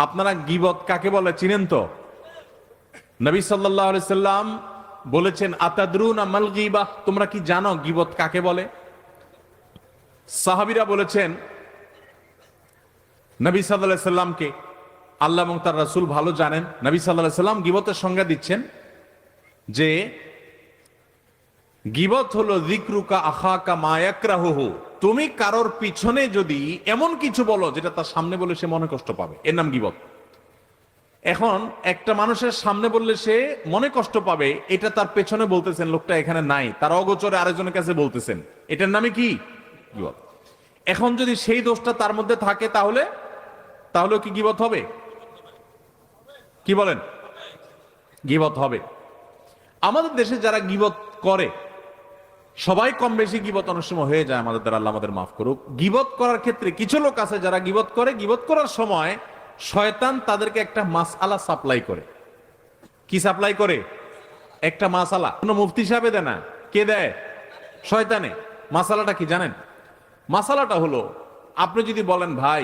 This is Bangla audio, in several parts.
আপনারা গীবত কাকে বলে চিনেন তো? নবী সাল্লাল্লাহু আলাইহি সাল্লাম বলেছেন, আতাদরুনা মাল গীবাহ, তোমরা কি জানো গীবত কাকে বলে? সাহাবীরা বলেছেন নবী সাল্লাল্লাহু আলাইহি সাল্লামকে, আল্লাহ এবং তার রাসূল ভালো জানেন। নবী সাল্লাল্লাহু আলাইহি সাল্লাম গীবতের সংজ্ঞা দিচ্ছেন যে গীবত হলো যিকরুকা আখাকা মা ইয়াকরাহুহু, তুমি কারোর পিছনে যদি এমন কিছু বলো যেটা তার সামনে বলে সে মনে কষ্ট পাবে, এর নাম গীবত। এখন একটা মানুষের সামনে বললে সে মনে কষ্ট পাবে, এটা তার পেছনে বলতেছেন, লোকটা এখানে নাই, তার অগোচরে আরেকজনের কাছে বলতেছেন, এটার নামে কি গীবত। এখন যদি সেই দোষটা তার মধ্যে থাকে তাহলে তাহলেও কি গীবত হবে? কি বলেন? গীবত হবে। আমাদের দেশে যারা গীবত করে, সবাই কম বেশি গীবত অনেক সময় হয়ে যায় আমাদের দ্বারা, আল্লাহ আমাদের মাফ করুক। গীবত করার ক্ষেত্রে কিছু লোক আছে যারা গীবত করে, গীবত করার সময় শয়তান তাদেরকে একটা মাসআলা সাপ্লাই করে। কি সাপ্লাই করে? একটা মাসআলা। কোনো মুফতি সাহেবে দেয় না, কে দেয়? শয়তানে। মাসআলাটা কি জানেন? মাসআলাটা হলো, আপনি যদি বলেন ভাই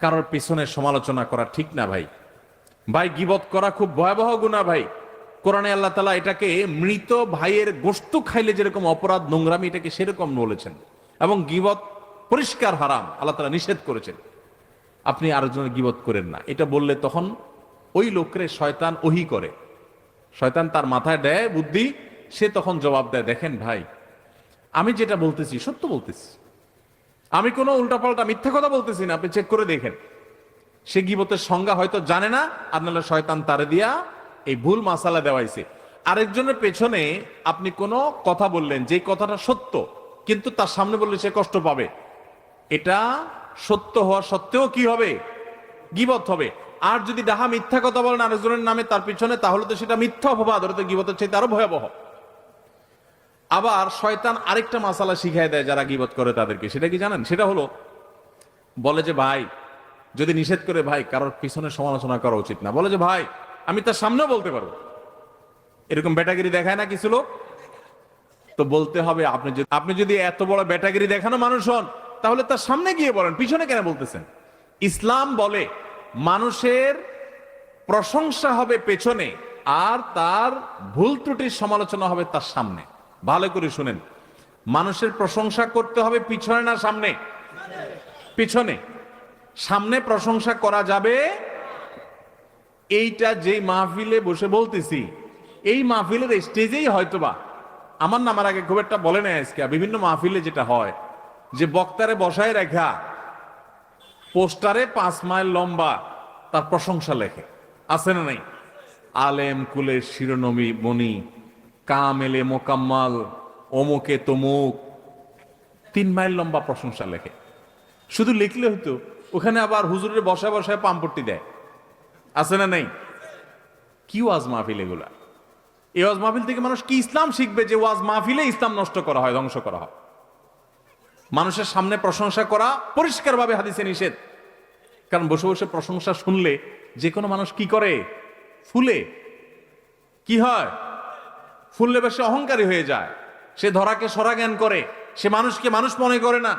কারোর পিছনে সমালোচনা করা ঠিক না ভাই, ভাই গীবত করা খুব ভয়াবহ গুনাহ ভাই, কোরআনে আল্লাহ তাআলা এটাকে মৃত ভাইয়ের গোশত খাইলে যেরকম অপরাধ, নোংরামি, এটাকে সেরকম বলেছেন, এবং গীবত পরিষ্কার হারাম, আল্লাহ তাআলা নিষেধ করেছেন। আপনি আরেকজনের গীবত করেন না, এটা বললে তখন ওই লোকের শয়তান ওহী করে, শয়তান তার মাথায় দেয় বুদ্ধি, সে তখন জবাব দেয়, দেখেন ভাই আমি যেটা বলতেছি সত্য বলতেছি, আমি কোনো উল্টাপাল্টা মিথ্যা কথা বলতেছি না, আপনি চেক করে দেখেন। সে গীবতের সংজ্ঞা হয়তো জানে না, আর নাহলে শয়তান তারে দিয়া এই ভুল মাসালা দেওয়াইছে। আরেকজনের পেছনে আপনি কোনো কথা বললেন, যে কথাটা সত্য, কিন্তু তার সামনে বললে সে কষ্ট পাবে, এটা সত্য হওয়া সত্ত্বেও কি হবে? গীবত হবে। আর যদি ডাহা মিথ্যা কথা বলেন আরেকজনের নামে তার পিছনে, তাহলে তো সেটা মিথ্যা অপবাদ, ওটা তো গীবতের চাইতে আরো ভয়াবহ। আবার শয়তান আরেকটা মাসালা শিখায় দেয় যারা গীবত করে তাদেরকে, সেটা কি জানেন? সেটা হলো, বলে যে ভাই যদি নিষেধ করে ভাই কারোর পিছনে সমালোচনা করা উচিত না, বলে যে ভাই আমি তার সামনেও বলতে পারবো, এরকম বেটাগিরি দেখায় না কিছু লোক? তো বলতে হবে, আপনি যদি এত বড় বেটাগিরি দেখানো মানুষ হন, তাহলে তার সামনে গিয়ে বলেন, পিছনে কেন বলতেছেন? ইসলাম বলে মানুষের প্রশংসা হবে পেছনে, আর তার ভুল ত্রুটির সমালোচনা হবে তার সামনে। ভালো করে শুনেন, মানুষের প্রশংসা করতে হবে পিছনে না সামনে? পিছনে। সামনে প্রশংসা করা যাবে। এইটা যেই মাহফিলে বসে বলতেছি, এই মাহফিলের স্টেজেই হয়তোবা আমার নামার আগে খুব একটা বলে নেয় আজকে, বিভিন্ন মাহফিলে যেটা হয় যে বক্তারে বসায় রেখা পোস্টারে 5 মাইল লম্বা তার প্রশংসা লেখে, আছে না নাই? আলেম কুলের শিরোনমি মণি, কামেলে মোকাম্মাল, অমুকে তমুক, 3 মাইল লম্বা প্রশংসা লেখে। শুধু লিখলে হইতো, ওখানে আবার হুজুরের বসায় বসায় পাম্পটি দেয়, আছে না নাই? কি ওয়াজ মাহফিল এগুলা? এই ওয়াজ মাহফিল থেকে মানুষ কি ইসলাম শিখবে যে ওয়াজ মাহফিলে ইসলাম নষ্ট করা হয়, ধ্বংস করা হয়? মানুষের সামনে প্রশংসা করা পরিষ্কারভাবে হাদিসে নিষেধ। কারণ বসে বসে প্রশংসা শুনলে যে কোনো মানুষ কি করে? ফুলে। কি হয়? ফুললে বেশি অহংকারী হয়ে যায়, সে ধরাকে সরা জ্ঞান করে, সে মানুষকে মানুষ মনে করে না।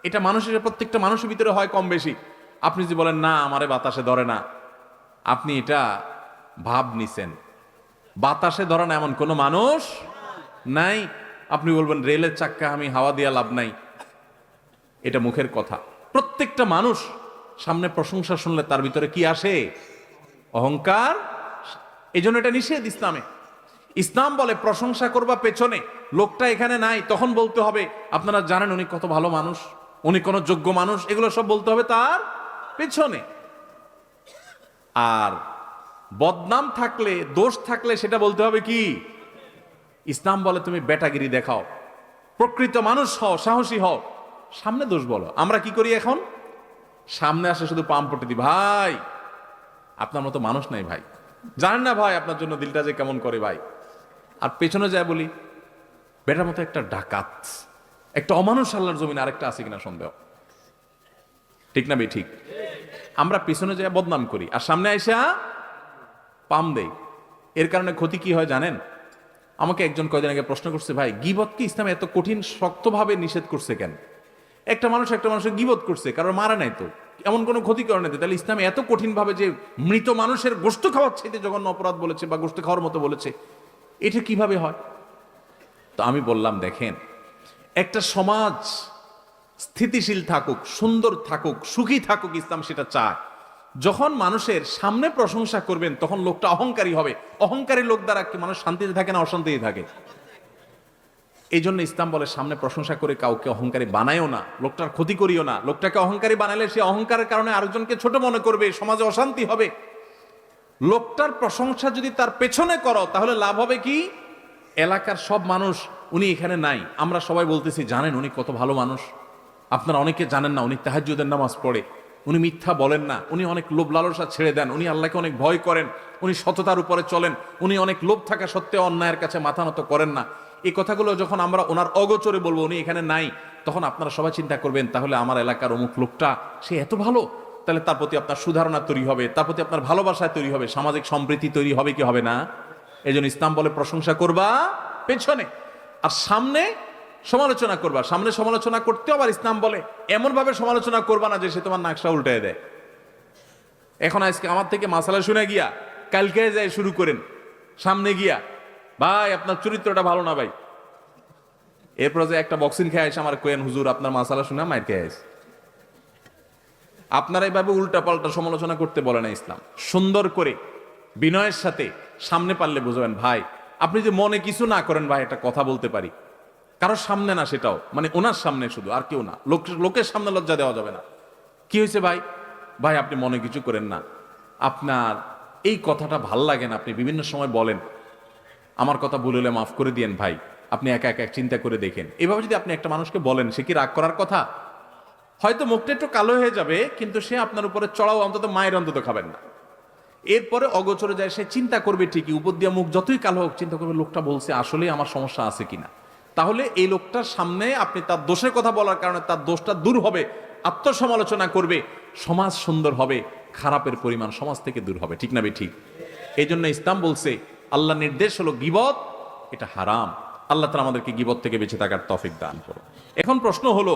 এটা মানুষের, প্রত্যেকটা মানুষের ভিতরে হয় কম বেশি। আপনি যদি বলেন না আমারে বাতাসে ধরে না, আপনি এটা ভাব নিছেন। বাতাসে ধরে না এমন কোন মানুষ নাই। আপনি বলবেন রেলের চাক্কা আমি হাওয়া দিয়া লাভ নাই, এটা মুখের কথা। প্রত্যেকটা মানুষ সামনে প্রশংসা শুনলে তার ভিতরে কি আসে? অহংকার। এই জন্য এটা নিষেধ ইসলামে। ইসলাম বলে প্রশংসা করবা পেছনে, লোকটা এখানে নাই, তখন বলতে হবে আপনারা জানেন উনি কত ভালো মানুষ, উনি কোন যোগ্য মানুষ, এগুলো সব বলতে হবে তার পেছনে। আর বদনাম থাকলে, দোষ থাকলে সেটা বলতে হবে কি? ইসলাম বলে তুমি বেটাগিরি দেখাও, প্রকৃত মানুষ হও, সাহসী হও, সামনে দোষ বলো। আমরা কি করি এখন? সামনে আসে শুধু পাম্পটি দিই, ভাই আপনার মতো মানুষ নাই ভাই, জানেন না ভাই আপনার জন্য দিলটা যে কেমন করে ভাই। আর পেছনে যায় বলি বেটার মতো একটা ডাকাত, একটা অমানুষ আল্লাহর জমিনে আরেকটা আছে কিনা সন্দেহ। ঠিক না বে? ঠিক। আমরা পেছনে যায় বদনাম করি, আর সামনে আইসা পাম দেই। এর কারণে ক্ষতি কি হয় জানেন? আমাকে একজন কয়দিন আগে প্রশ্ন করছে, ভাই গীবত কি ইসলামে এত কঠিন শক্তভাবে নিষেধ করছে কেন? একটা মানুষ একটা মানুষের গীবত করছে, কারণ মারা নাই তো, এমন কোনো ক্ষতি করে না। তাহলে ইসলাম এত কঠিন ভাবে যে মৃত মানুষের গোশত খাওয়ার চাইতে জঘন্য অপরাধ বলেছে বা গোশত খাওয়ার মতো বলেছে, এটা কিভাবে হয়? তো আমি বললাম, দেখেন, একটা সমাজ স্থিতিশীল থাকুক, সুন্দর থাকুক, সুখী থাকুক, ইসলাম সেটা চায়। যখন মানুষের সামনে প্রশংসা করবেন তখন লোকটা অহংকারী হবে। অহংকারী লোক দ্বারা কি মানুষ শান্তিতে থাকে না অশান্তিতে থাকে? এই জন্য ইসলাম বলে সামনে প্রশংসা করে কাউকে অহংকারী বানায়ও না, লোকটার ক্ষতি করিও না। লোকটাকে অহংকারী বানালে সে অহংকারের কারণে আরেকজনকে ছোট মনে করবে, সমাজে অশান্তি হবে। লোকটার প্রশংসা যদি তার পেছনে করো তাহলে লাভ হবে কি? এলাকার সব মানুষ, উনি এখানে নাই, আমরা সবাই বলতেছি জানেন উনি কত ভালো মানুষ, আপনারা অনেকে জানেন না উনি তাহাজ্জুদের নামাজ পড়ে, উনি মিথ্যা বলেন না, উনি অনেক লোভ লালসা ছেড়ে দেন, উনি আল্লাহকে অনেক ভয় করেন, উনি সততার উপরে চলেন, উনি অনেক লোভ থাকা সত্ত্বেও অন্যায়ের কাছে মাথা নত করেন না। এই কথাগুলো যখন আমরা ওনার অগোচরে বলবো, উনি এখানে নাই, তখন আপনারা সবাই চিন্তা করবেন তাহলে আমার এলাকার অমুক লোকটা সে এত ভালো, তাহলে তার প্রতি আপনার সুধারণা তৈরি হবে, তার প্রতি আপনার ভালোবাসা তৈরি হবে, সামাজিক সম্প্রীতি তৈরি হবে কি হবে না? এই জন্য ইসলাম বলে প্রশংসা করবা পেছনে, আর সামনে সমালোচনা করবা। সামনে সমালোচনা করতে আবার ইসলাম বলে এমন ভাবে সমালোচনা করবা না যে সে তোমার নাকশা উল্টে দেয়। এখন আজকে আমার থেকে মাসালা শুনে গিয়া কালকে যায় শুরু করেন, সামনে গিয়া ভাই আপনার চরিত্রটা ভালো না ভাই, এরপর যে একটা বক্সিং খেয়ে আসে আমার কোয়েন হুজুর আপনার মাসালা শুনে মায়ের খেয়ে আসে। আপনারা এইভাবে উল্টা পাল্টা সমালোচনা করতে বলে না ইসলাম। সুন্দর করে বিনয়ের সাথে সামনে পারলে বুঝবেন ভাই আপনি যে মনে কিছু না করেন ভাই, একটা কথা বলতে পারি, কারোর সামনে না, সেটাও মানে ওনার সামনে শুধু, আর কেউ না, লোকের সামনে লজ্জা দেওয়া যাবে না। কি হয়েছে ভাই? ভাই আপনি মনে কিছু করেন না, আপনার এই কথাটা ভাল লাগে না, আপনি বিভিন্ন সময় বলেন, আমার কথা ভুল হলে মাফ করে দিয়েন ভাই, আপনি একা একা চিন্তা করে দেখেন। এভাবে যদি আপনি একটা মানুষকে বলেন, সে কি রাগ করার কথা? হয়তো মুখটা একটু কালো হয়ে যাবে, কিন্তু সে আপনার উপরে চড়াও অন্তত মায়ের অন্তত খাবেন না। এরপরে অগোচরে যায় সে চিন্তা করবে ঠিকই, উপর দিয়ে মুখ যতই কালো হোক চিন্তা করবে লোকটা বলছে আসলেই আমার সমস্যা আছে কিনা। তাহলে এই লোকটার সামনে আপনি তার দোষের কথা বলার কারণে তার দোষটা দূর হবে, আত্মসমালোচনা করবে, সমাজ সুন্দর হবে, খারাপের পরিমাণ সমাজ থেকে দূর হবে। ঠিক না বে ঠিক? এই জন্য ইসলাম বলছে, আল্লাহ নির্দেশ হলো গীবত এটা হারাম। আল্লাহ তাআলা আমাদেরকে গীবত থেকে বেঁচে থাকার তৌফিক দান করুন। এখন প্রশ্ন হলো,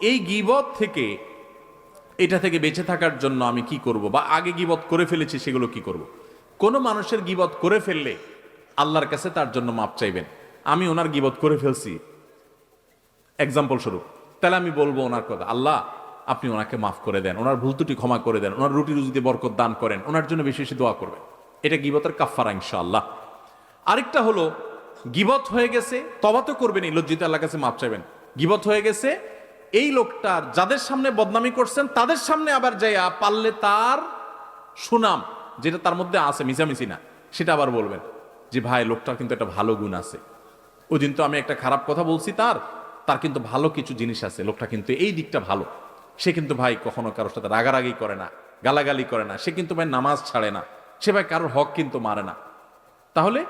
এই গীবত থেকে, এটা থেকে বেঁচে থাকার জন্য আমি কি করব, বা আগে গীবত করে ফেলেছি সেগুলো কি করব? কোনো মানুষের গীবত করে ফেললে আল্লাহর কাছে তার জন্য মাপ চাইবেন। আমি ওনার গীবত করে ফেলছি এক্সাম্পল স্বরূপ, তাহলে আমি বলবো ওনার কথা, আল্লাহ আপনি ওনাকে মাফ করে দেন, ওনার ভুল ত্রুটি ক্ষমা করে দেন, ওনার রুটি রুজিতে বরকত দান করেন, ওনার জন্য বেশি বেশি দোয়া করবেন। এটা গীবতের কাফফারা ইনশাআল্লাহ। আরেকটা হলো, গীবত হয়ে গেছে, তওবা তো করবেনই, লজ্জিত আল্লাহর কাছে মাপ চাইবেন। গীবত হয়ে গেছে, এই লোকটার যাদের সামনে বদনামি করছেন তাদের সামনে আবার যাইয়া পারলে তার সুনাম যেটা তার মধ্যে আছে, মিছামিছি না, সেটা আবার বলবেন যে ভাই লোকটার কিন্তু একটা ভালো গুণ আছে, ওই দিন তো আমি একটা খারাপ কথা বলছি, তার কিন্তু ভালো কিছু জিনিস আছে, লোকটা কিন্তু এই দিকটা ভালো, সে কিন্তু ভাই কখনো কারোর সাথে রাগারাগি করে না, গালাগালি করে না, সে কিন্তু ভাই নামাজ ছাড়ে না, সে ভাই কারোর হক কিন্তু মারে না। তাহলে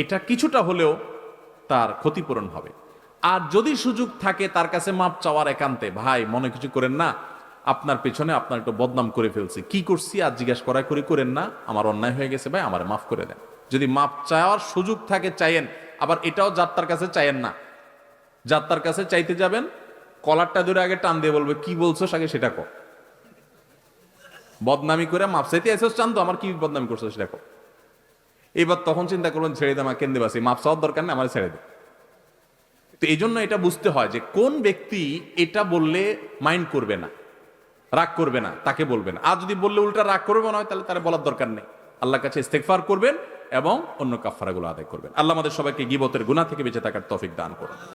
এটা কিছুটা হলেও তার ক্ষতিপূরণ হবে। আর যদি সুযোগ থাকে তার কাছে মাপ চাওয়ার একান্তে, ভাই মনে কিছু করেন না, আপনার পেছনে আপনার একটু বদনাম করে ফেলছি, কি করছি আর জিজ্ঞাসা করা করেন না, আমার অন্যায় হয়ে গেছে ভাই, আমার মাফ করে দেন। যদি মাপ চাওয়ার সুযোগ থাকে চাইয়েন। আবার এটাও যাত্রার কাছে চাইয়েন না, যাত্রার কাছে চাইতে যাবেন কলারটা ধরে আগে টান দিয়ে বলবে কি বলছো আগে সেটা কো, বদনামি করে মাপ চাইতে এসেছ, চান তো আমার কি বদনামি করছো সেটা কো। এবার তখন চিন্তা করবেন ছেড়ে দে আমার কেন্দ্রে বাসি, মাপ চাওয়ার দরকার নেই, আমার ছেড়ে দে। তো এই জন্য এটা বুঝতে হয় যে কোন ব্যক্তি এটা বললে মাইন্ড করবে না, রাগ করবে না, তাকে বলবেন। আর যদি বললে উল্টা রাগ করবে না হয়, তাহলে তার বলার দরকার নেই। আল্লাহর কাছে ইস্তেগফার করবেন এবং অন্য কাফফারাগুলো আদায় করবেন। আল্লাহ আমাদের সবাইকে গীবতের গুনাহ থেকে বেঁচে থাকার তৌফিক দান করুন।